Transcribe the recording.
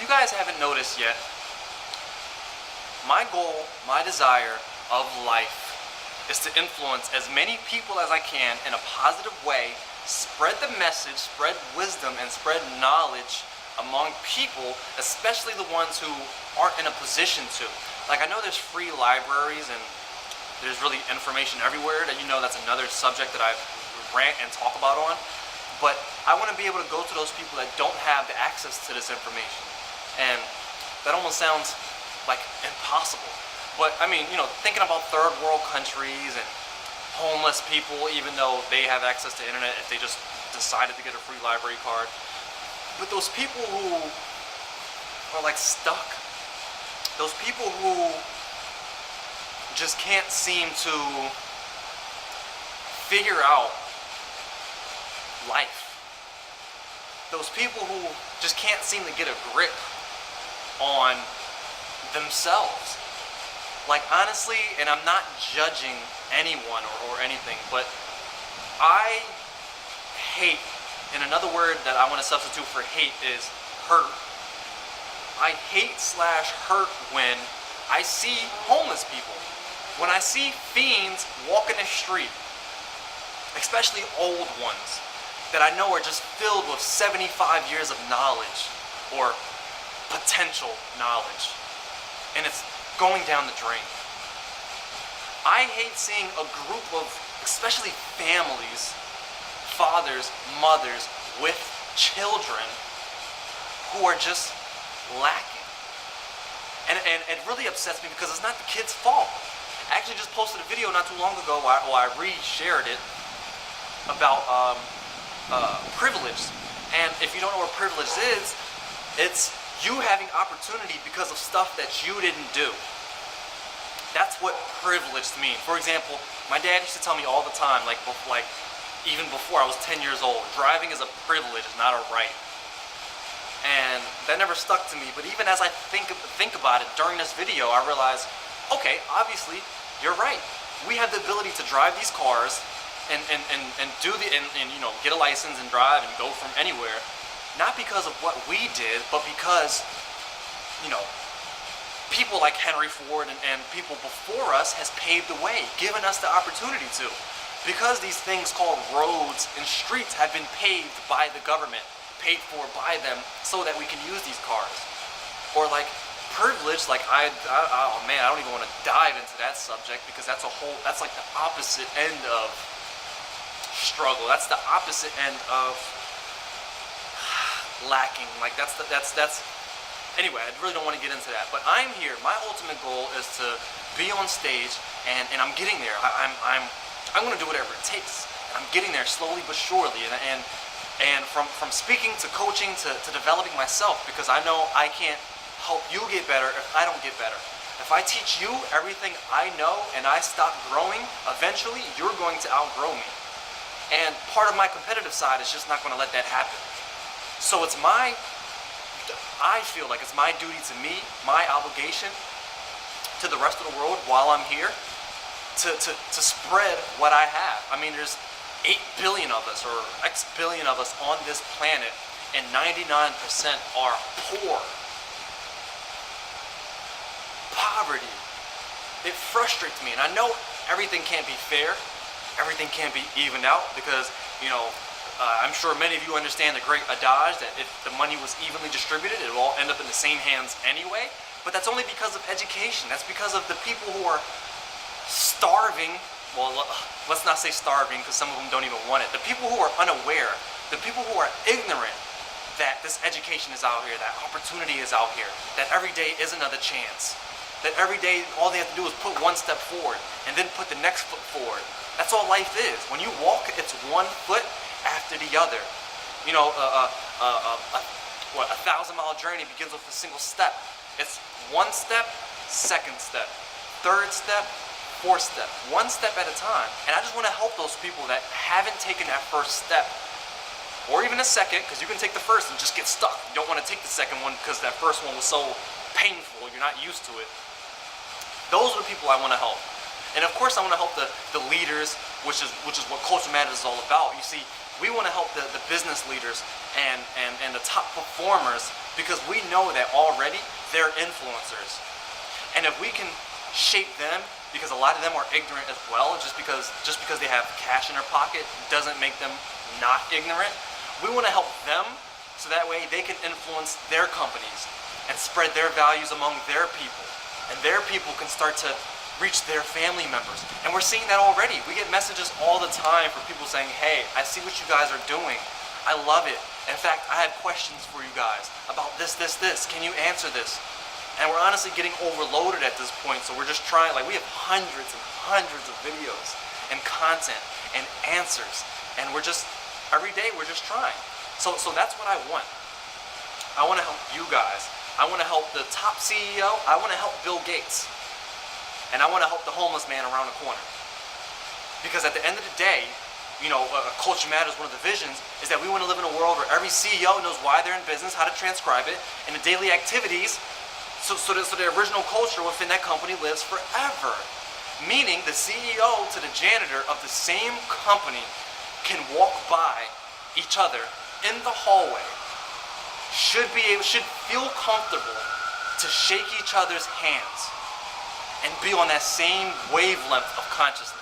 you guys haven't noticed yet, my goal, my desire of life is to influence as many people as I can in a positive way, spread the message, spread wisdom, and spread knowledge among people, especially the ones who aren't in a position to. Like, I know there's free libraries and there's really information everywhere that, that's another subject that I rant and talk about on. But I want to be able to go to those people that don't have the access to this information. And that almost sounds like impossible. But I mean, thinking about third world countries and homeless people, even though they have access to internet if they just decided to get a free library card. But those people who are like stuck, those people who just can't seem to figure out life, those people who just can't seem to get a grip on themselves. Like, honestly, and I'm not judging anyone or anything, but I hate, and another word that I want to substitute for hate is hurt. I hate/hurt when I see homeless people, when I see fiends walking the street, especially old ones that I know are just filled with 75 years of knowledge or potential knowledge, and it's going down the drain. I hate seeing a group of, especially families, fathers, mothers with children who are just lacking. And it really upsets me because it's not the kid's fault. I actually just posted a video not too long ago, or I re-shared it, about privilege. And if you don't know what privilege is, it's you having opportunity because of stuff that you didn't do. That's what privilege means. For example, my dad used to tell me all the time, like even before I was 10 years old, driving is a privilege, not a right. And that never stuck to me. But even as I think about it during this video, I realized, okay, obviously you're right. We have the ability to drive these cars and get a license and drive and go from anywhere. Not because of what we did, but because, people like Henry Ford and people before us has paved the way, given us the opportunity to. Because these things called roads and streets have been paved by the government, paid for by them, so that we can use these cars. Or like privilege, like oh man, I don't even want to dive into that subject because that's like the opposite end of struggle. That's the opposite end of lacking. Like that's anyway, I really don't want to get into that. But I'm here. My ultimate goal is to be on stage, and I'm getting there. I'm going to do whatever it takes. And I'm getting there slowly but surely. And from speaking to coaching to developing myself, because I know I can't help you get better if I don't get better. If I teach you everything I know and I stop growing, eventually you're going to outgrow me. And part of my competitive side is just not going to let that happen. So I feel like it's my duty to me, my obligation to the rest of the world while I'm here to spread what I have. I mean, there's 8 billion of us or X billion of us on this planet, and 99% are poor. Poverty. It frustrates me, and I know everything can't be fair, everything can't be evened out, because I'm sure many of you understand the great adage that if the money was evenly distributed, it would all end up in the same hands anyway. But that's only because of education. That's because of the people who are starving. Well, let's not say starving, because some of them don't even want it. The people who are unaware, the people who are ignorant that this education is out here, that opportunity is out here, that every day is another chance, that every day all they have to do is put one step forward and then put the next foot forward. That's all life is. When you walk, it's one foot after the other. 1,000-mile journey begins with a single step. It's one step, second step, third step, fourth step, one step at a time. And I just want to help those people that haven't taken that first step, or even a second, because you can take the first and just get stuck. You don't want to take the second one because that first one was so painful, you're not used to it. Those are the people I want to help. And of course I want to help the leaders, which is what Culture Matters is all about. You see, we want to help the business leaders and the top performers because we know that already they're influencers. And if we can shape them, because a lot of them are ignorant as well, just because they have cash in their pocket doesn't make them not ignorant. We want to help them so that way they can influence their companies and spread their values among their people. And their people can start to reach their family members. And we're seeing that already. We get messages all the time from people saying, hey, I see what you guys are doing. I love it. In fact, I have questions for you guys about this. Can you answer this? And we're honestly getting overloaded at this point, so we're just trying, like we have hundreds and hundreds of videos and content and answers. And we're just, every day we're just trying. So that's what I want. I want to help you guys. I want to help the top CEO. I want to help Bill Gates. And I want to help the homeless man around the corner. Because at the end of the day, you know, Culture Matters, one of the visions, is that we want to live in a world where every CEO knows why they're in business, how to transcribe it, and the daily activities, so the original culture within that company lives forever. Meaning the CEO to the janitor of the same company can walk by each other in the hallway, should feel comfortable to shake each other's hands and be on that same wavelength of consciousness.